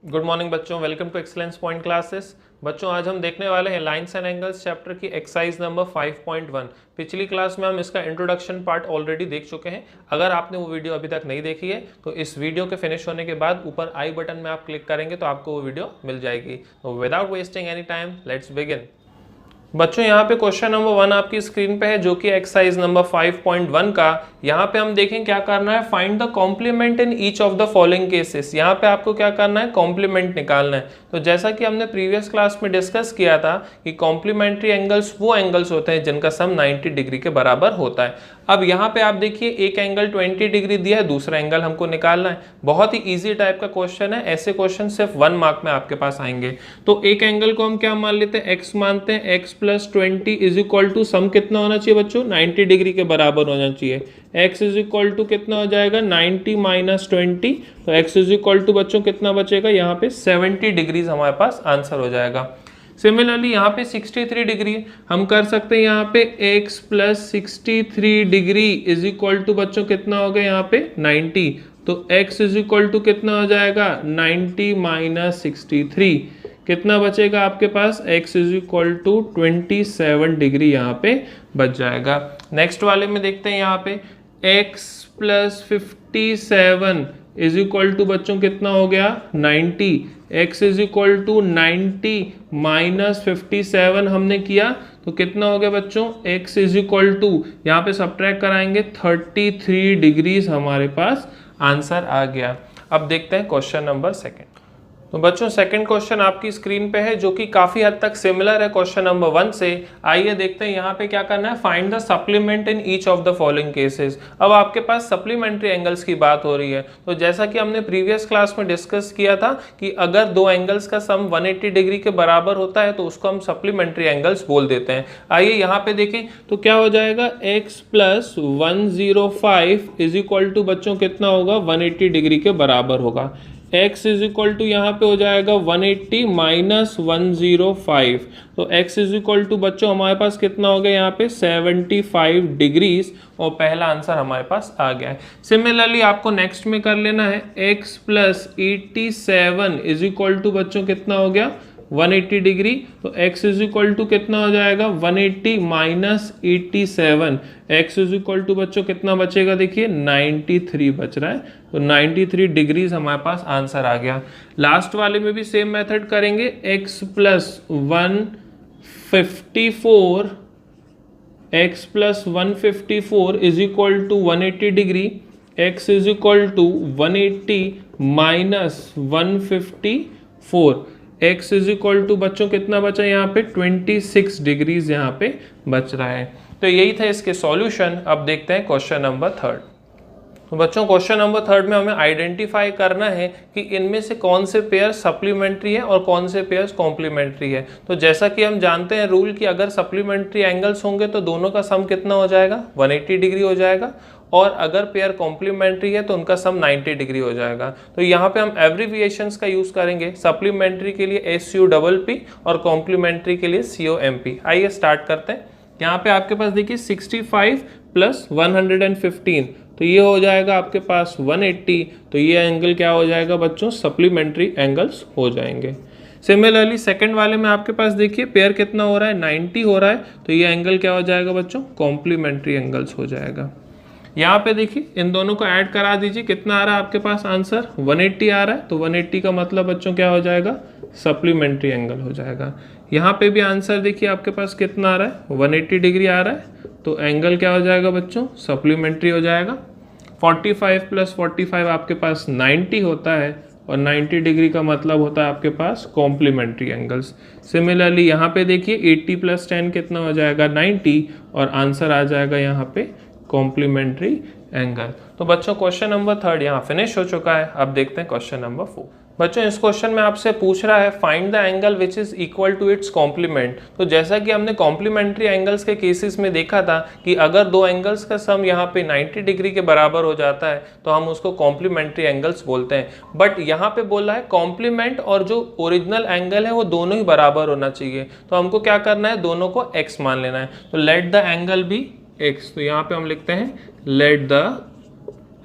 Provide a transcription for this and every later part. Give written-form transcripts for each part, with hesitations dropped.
Good morning बच्चों, welcome to excellence point classes. बच्चों आज हम देखने वाले हैं लाइंस एंड एंगल्स चैप्टर की एक्सरसाइज नंबर 5.1। पिछली क्लास में हम इसका इंट्रोडक्शन पार्ट ऑलरेडी देख चुके हैं। अगर आपने वो वीडियो अभी तक नहीं देखी है तो इस वीडियो के फिनिश होने के बाद ऊपर आई बटन में आप क्लिक करेंगे तो आपको वो वीडियो मिल जाएगी। तो without wasting any time let's begin. बच्चों यहाँ पे क्वेश्चन नंबर 1 आपकी स्क्रीन पे है जो कि एक्सरसाइज नंबर 5.1 का। यहाँ पे हम देखें क्या करना है, find the complement in each of the following cases. यहाँ पे आपको क्या करना है, कॉम्प्लीमेंट निकालना है। तो जैसा कि हमने प्रीवियस क्लास में डिस्कस किया था कि कॉम्प्लीमेंट्री एंगल्स वो एंगल्स होते हैं जिनका सम 90 डिग्री के बराबर होता है। अब यहाँ पे आप देखिए एक एंगल 20 डिग्री दिया है, दूसरा एंगल हमको निकालना है। बहुत ही इजी टाइप का क्वेश्चन है, ऐसे क्वेश्चन सिर्फ 1 मार्क में आपके पास आएंगे। तो एक एंगल को हम क्या मान लेते हैं, x मानते हैं। x plus 20 is equal to sum कितना होना चाहिए बच्चों, 90 डिग्री के बराबर होना चाहिए। x इज इक्वल टू कितना हो जाएगा, 90 माइनस 20। तो x इज इक्वल टू बच्चों कितना बचेगा, यहाँ पे 70 डिग्रीज हमारे पास आंसर हो जाएगा। सिमिलरली यहाँ पे 63 डिग्री हम कर सकते हैं। यहाँ पे x plus 63 degree is equal to बच्चों कितना हो गया, यहाँ पे 90। तो x इज इक्वल टू कितना हो जाएगा, 90 माइनस 63। कितना बचेगा आपके पास, x is equal to 27 degree यहाँ पे बच जाएगा। नेक्स्ट वाले में देखते हैं, यहाँ पे x plus 57 is equal to बच्चों कितना हो गया, 90। x is equal to 90 minus 57 हमने किया तो कितना हो गया बच्चों, x इज इक्वल टू यहाँ पे सब्ट्रैक्ट कराएंगे 33 डिग्रीज हमारे पास आंसर आ गया। अब देखते हैं क्वेश्चन नंबर 2। तो बच्चों सेकंड क्वेश्चन आपकी स्क्रीन पे है जो कि काफी हद तक सिमिलर है क्वेश्चन नंबर 1 से। आइए देखते हैं यहाँ पे क्या करना है, find the supplement in each of the following cases. अब आपके पास सप्लीमेंट्री एंगल्स की बात हो रही है। तो जैसा कि हमने प्रीवियस क्लास में डिस्कस किया था कि अगर दो एंगल्स का सम 180 डिग्री के बराबर होता है तो उसको हम सप्लीमेंट्री एंगल्स बोल देते हैं। आइए यहाँ पे देखें तो क्या हो जाएगा, x plus 105 is equal to बच्चों कितना होगा, 180 डिग्री के बराबर होगा। x इज इक्वल टू यहाँ पे हो जाएगा 180 माइनस 105। तो x इज इक्वल टू बच्चों हमारे पास कितना हो गया, यहाँ पे 75 डिग्रीज और पहला आंसर हमारे पास आ गया है। सिमिलरली आपको नेक्स्ट में कर लेना है, x plus 87 is equal to बच्चों कितना हो गया, 180 डिग्री। तो x इज इक्वल टू कितना हो जाएगा, 180 minus 87। x is equal to बच्चों कितना बचेगा, देखिए 93 बच रहा है। तो 93 डिग्रीज हमारे पास आंसर आ गया। लास्ट वाले में भी सेम मेथड करेंगे, x plus 154 is equal to 180 degree. x is equal to 180 minus 154। x is equal to बच्चों कितना बचा यहाँ पे, 26 डिग्रीज यहाँ पे बच रहा है। तो यही था इसके सॉल्यूशन। अब देखते हैं क्वेश्चन नंबर 3। तो बच्चों क्वेश्चन नंबर 3 में हमें आइडेंटिफाई करना है कि इनमें से कौन से पेयर सप्लीमेंट्री है और कौन से पेयर्स कॉम्प्लीमेंट्री है। तो जैसा कि हम जानते हैं रूल कि अगर सप्लीमेंट्री एंगल्स होंगे तो दोनों का सम कितना हो जाएगा, 180 डिग्री हो जाएगा। और अगर पेयर कॉम्प्लीमेंट्री है तो उनका सम 90 डिग्री हो जाएगा। तो यहाँ पे हम एब्रीविएशंस का यूज करेंगे, सप्लीमेंट्री के लिए SUPP और कॉम्प्लीमेंट्री के लिए COMP। आइए स्टार्ट करते हैं। यहाँ पे आपके पास देखिए 65 प्लस 115 तो ये हो जाएगा आपके पास 180। तो ये एंगल क्या हो जाएगा बच्चों, सप्लीमेंट्री एंगल्स हो जाएंगे। सिमिलरली सेकंड वाले में आपके पास देखिए पेयर कितना हो रहा है, 90 हो रहा है। तो ये एंगल क्या हो जाएगा बच्चों, कॉम्प्लीमेंट्री एंगल्स हो जाएगा। यहाँ पे देखिए इन दोनों को ऐड करा दीजिए, कितना आ रहा है आपके पास आंसर, 180 आ रहा है। तो 180 का मतलब बच्चों क्या हो जाएगा, सप्लीमेंट्री एंगल हो जाएगा। यहाँ पे भी आंसर देखिए आपके पास कितना आ रहा है, 180 डिग्री आ रहा है। तो एंगल क्या हो जाएगा बच्चों, सप्लीमेंट्री हो जाएगा। 45 प्लस 45 आपके पास 90 होता है और 90 डिग्री का मतलब होता है आपके पास कॉम्प्लीमेंट्री एंगल्स। सिमिलरली यहाँ पे देखिए 80 प्लस 10 कितना हो जाएगा, 90 और आंसर आ जाएगा यहाँ पे कॉम्प्लीमेंट्री एंगल। तो बच्चों क्वेश्चन नंबर 3 यहाँ फिनिश हो चुका है। अब देखते हैं क्वेश्चन नंबर 4। बच्चों इस क्वेश्चन में आपसे पूछ रहा है find the angle which is equal to its complement. तो जैसा कि हमने कॉम्प्लीमेंट्री एंगल्स के केसेस में देखा था कि अगर दो एंगल्स का सम यहाँ पे 90 डिग्री के बराबर हो जाता है तो हम उसको कॉम्प्लीमेंट्री एंगल्स बोलते हैं। बट यहाँ पे बोला है कॉम्प्लीमेंट और जो ओरिजिनल एंगल है वो दोनों ही बराबर होना चाहिए। तो हमको क्या करना है, दोनों को x मान लेना है। तो let the angle be x। तो यहाँ पे हम लिखते हैं let the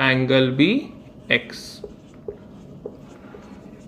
angle be x।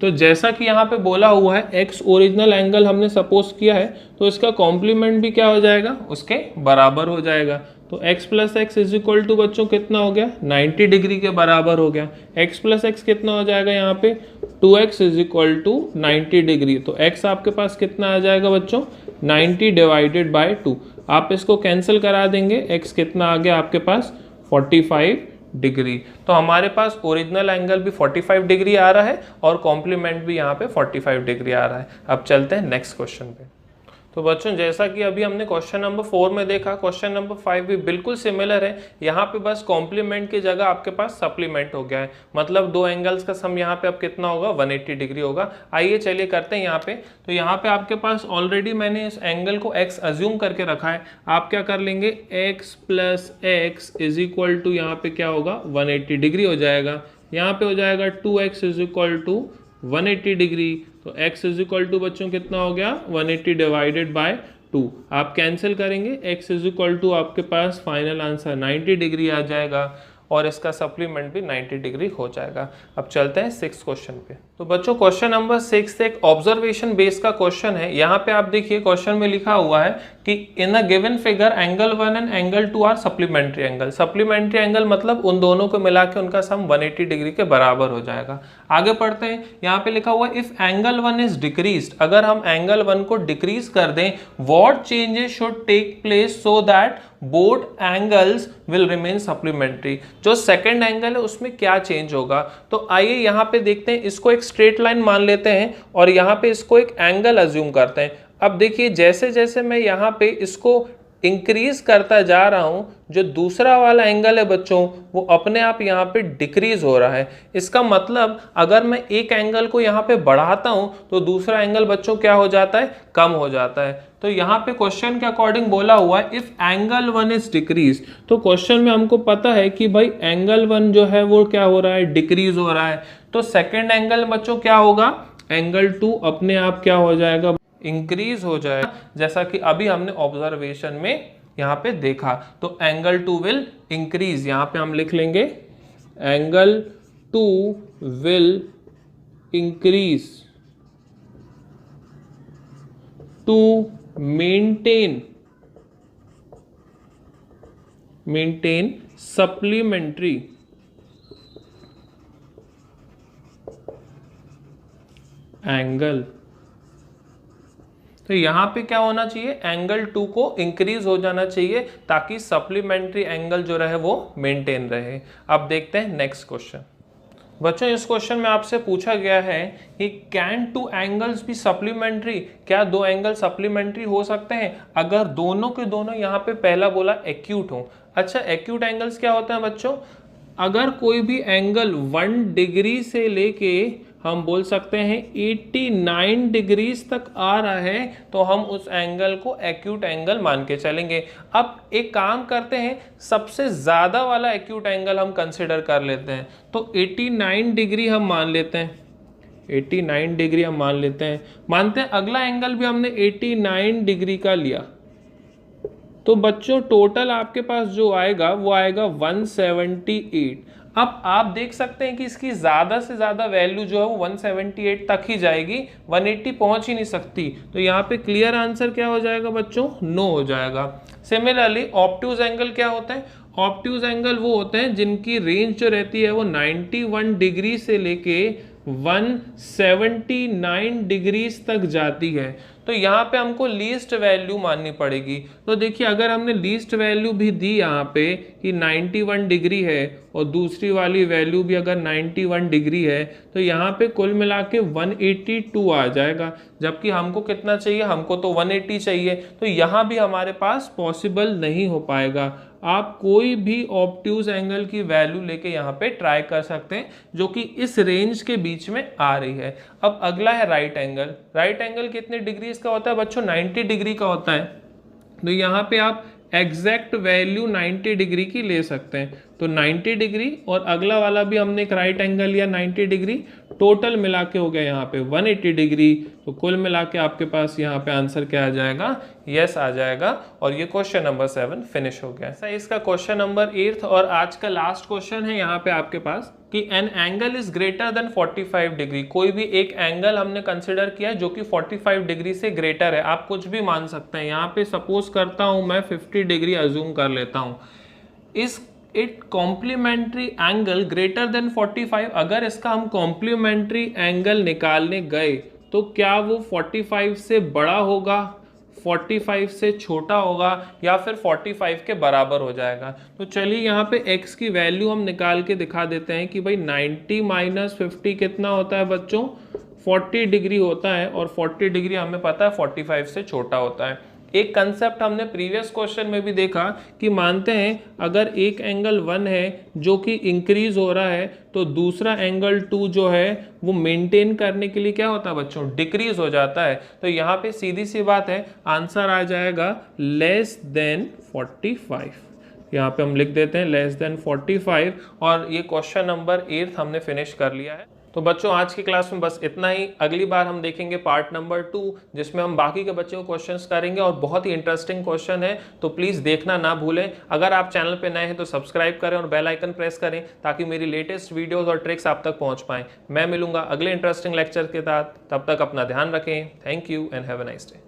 तो जैसा कि यहाँ पे बोला हुआ है एक्स ओरिजिनल एंगल हमने सपोज किया है, तो इसका कॉम्प्लीमेंट भी क्या हो जाएगा, उसके बराबर हो जाएगा। तो x plus X is equal to बच्चों कितना हो गया, 90 डिग्री के बराबर हो गया। x प्लस एक्स कितना हो जाएगा यहाँ पे, 2x is equal to 90 degree. तो x आपके पास कितना आ जाएगा बच्चों, 90 डिवाइडेड बाय 2। आप इसको कैंसिल करा देंगे, x कितना आ गया आपके पास, 45 डिग्री। तो हमारे पास ओरिजिनल एंगल भी 45 डिग्री आ रहा है और कॉम्प्लीमेंट भी यहाँ पे 45 डिग्री आ रहा है। अब चलते हैं नेक्स्ट क्वेश्चन पे। तो बच्चों जैसा कि अभी हमने क्वेश्चन नंबर 4 में देखा, क्वेश्चन नंबर 5 भी बिल्कुल सिमिलर है। यहाँ पे बस कॉम्प्लीमेंट की जगह आपके पास सप्लीमेंट हो गया है, मतलब दो एंगल्स का सम यहाँ पे अब कितना होगा, 180 डिग्री होगा। आइए चलिए करते हैं यहाँ पे। तो यहाँ पे आपके पास ऑलरेडी मैंने इस एंगल को x अज्यूम करके रखा है। आप क्या कर लेंगे, x plus X is equal to यहाँ पे क्या होगा, 180 डिग्री हो जाएगा। यहाँ पे हो जाएगा 2x is equal to 180 degree. तो x इज इक्वल टू बच्चों कितना हो गया, 180 डिवाइडेड बाय 2। आप कैंसिल करेंगे, x इज इक्वल टू आपके पास फाइनल आंसर 90 डिग्री आ जाएगा और इसका सप्लीमेंट भी 90 डिग्री हो जाएगा। अब चलते हैं 6 क्वेश्चन पे। तो बच्चों क्वेश्चन नंबर 6 एक ऑब्जर्वेशन बेस्ड का क्वेश्चन है। यहाँ पे आप देखिए क्वेश्चन में लिखा हुआ है कि in a given figure angle 1 and angle 2 are supplementary angle. Supplementary angle मतलब उन दोनों को मिला के उनका सम 180 डिग्री के बराबर हो जाएगा। आगे पढ़ते हैं, यहाँ पे लिखा हुआ है इफ एंगल 1 इज डिक्रीज्ड, अगर हम एंगल 1 को डिक्रीज कर दें, what changes should take place so that both angles will remain supplementary. जो सेकंड एंगल है उसमें क्या चेंज होगा। तो आइए यहाँ पे देखते हैं, इसको एक स्ट्रेट लाइन मान लेते हैं और यहाँ पे इसको एक एंगल अज्यूम करते हैं। अब देखिए जैसे जैसे मैं यहाँ पे इसको इंक्रीज करता जा रहा हूं, जो दूसरा वाला एंगल है बच्चों वो अपने आप यहाँ पे डिक्रीज हो रहा है। इसका मतलब अगर मैं एक एंगल को यहाँ पे बढ़ाता हूं तो दूसरा एंगल बच्चों क्या हो जाता है, कम हो जाता है। तो यहाँ पे क्वेश्चन के अकॉर्डिंग बोला हुआ है इफ एंगल 1 इज डिक्रीज, तो क्वेश्चन में हमको पता है कि भाई एंगल 1 जो है वो क्या हो रहा है, डिक्रीज हो रहा है। तो सेकेंड एंगल बच्चों क्या होगा, एंगल 2 अपने आप क्या हो जाएगा, इंक्रीज हो जाएगा, जैसा कि अभी हमने ऑब्जर्वेशन में यहाँ पे देखा। तो एंगल 2 विल इंक्रीज, यहाँ पे हम लिख लेंगे angle 2 will increase to maintain supplementary angle. तो यहाँ पे क्या होना चाहिए, एंगल 2 को इंक्रीज हो जाना चाहिए ताकि सप्लीमेंट्री एंगल जो रहे वो मेंटेन रहे। अब देखते हैं नेक्स्ट क्वेश्चन। बच्चों इस क्वेश्चन में आपसे पूछा गया है कि कैन 2 एंगल्स भी सप्लीमेंट्री, क्या दो एंगल सप्लीमेंट्री हो सकते हैं अगर दोनों के दोनों यहाँ पे पहला बोला एक्यूट हो। अच्छा एक्यूट एंगल्स क्या होते हैं बच्चों, अगर कोई भी एंगल 1 डिग्री से लेके हम बोल सकते हैं 89 डिग्रीज तक आ रहा है तो हम उस एंगल को एक्यूट एंगल मान के चलेंगे। अब एक काम करते हैं, सबसे ज़्यादा वाला एक्यूट एंगल हम कंसिडर कर लेते हैं। तो 89 डिग्री हम मान लेते हैं, 89 डिग्री हम मान लेते हैं। मानते हैं अगला एंगल भी हमने 89 डिग्री का लिया, तो बच्चों टोटल आपके पास जो आएगा वो आएगा 178। अब आप देख सकते हैं कि इसकी ज़्यादा से ज़्यादा वैल्यू जो है वो 178 तक ही जाएगी, 180 पहुंच ही नहीं सकती। तो यहाँ पे क्लियर आंसर क्या हो जाएगा बच्चों, नो हो जाएगा। सिमिलरली ऑब्ट्यूज एंगल क्या होता है, ऑब्ट्यूज एंगल वो होते हैं जिनकी रेंज जो रहती है वो 91 डिग्री से लेके 179 डिग्रीज तक जाती है। तो यहाँ पे हमको लीस्ट वैल्यू माननी पड़ेगी। तो देखिए अगर हमने लीस्ट वैल्यू भी दी यहाँ पे कि 91 डिग्री है और दूसरी वाली वैल्यू भी अगर 91 डिग्री है तो यहाँ पे कुल मिला के 182 आ जाएगा, जबकि हमको कितना चाहिए, हमको तो 180 चाहिए। तो यहाँ भी हमारे पास पॉसिबल नहीं हो पाएगा। आप कोई भी ऑब्ट्यूज एंगल की वैल्यू लेके यहाँ पे ट्राई कर सकते हैं जो कि इस रेंज के बीच में आ रही है। अब अगला है राइट एंगल। राइट एंगल कितने डिग्री का होता है बच्चों, 90 डिग्री का होता है। तो यहाँ पे आप एग्जैक्ट वैल्यू 90 डिग्री की ले सकते हैं। तो 90 डिग्री और अगला वाला भी हमने एक राइट एंगल लिया 90 डिग्री, टोटल मिला के हो गया यहाँ पे 180 डिग्री। तो कुल मिला के आपके पास यहाँ पे आंसर क्या आ जाएगा, यस आ जाएगा। और ये क्वेश्चन नंबर 7 फिनिश हो गया। ऐसा इसका क्वेश्चन नंबर 8 और आज का लास्ट क्वेश्चन है यहाँ पे आपके पास कि कि an angle is greater than 45 degree, कोई भी एक एंगल हमने कंसिडर किया है जो कि 45 डिग्री से ग्रेटर है। आप कुछ भी मान सकते हैं, यहाँ पे सपोज करता हूं मैं 50 डिग्री अज्यूम कर लेता हूं। Is it complementary angle greater than 45, अगर इसका हम कॉम्प्लीमेंट्री एंगल निकालने गए तो क्या वो 45 से बड़ा होगा, 45 से छोटा होगा, या फिर 45 के बराबर हो जाएगा? तो चलिए यहाँ पे x की वैल्यू हम निकाल के दिखा देते हैं कि भाई 90 माइनस 50 कितना होता है बच्चों, 40 डिग्री होता है, और 40 डिग्री हमें पता है 45 से छोटा होता है। एक कंसेप्ट हमने प्रीवियस क्वेश्चन में भी देखा कि मानते हैं अगर एक एंगल 1 है जो कि इंक्रीज हो रहा है, तो दूसरा एंगल 2 जो है वो मेंटेन करने के लिए क्या होता है बच्चों, डिक्रीज हो जाता है। तो यहाँ पे सीधी सी बात है, आंसर आ जाएगा लेस देन 45। यहाँ पे हम लिख देते हैं लेस देन 45, और ये क्वेश्चन नंबर 8 हमने फिनिश कर लिया है। तो बच्चों आज की क्लास में बस इतना ही। अगली बार हम देखेंगे पार्ट नंबर 2, जिसमें हम बाकी के बच्चों को क्वेश्चंस करेंगे, और बहुत ही इंटरेस्टिंग क्वेश्चन है, तो प्लीज़ देखना ना भूलें। अगर आप चैनल पे नए हैं तो सब्सक्राइब करें और बेल आइकन प्रेस करें, ताकि मेरी लेटेस्ट वीडियोज़ और ट्रिक्स आप तक पहुँच पाएँ। मैं मिलूंगा अगले इंटरेस्टिंग लेक्चर के साथ, तब तक अपना ध्यान रखें। Thank you and have a nice day.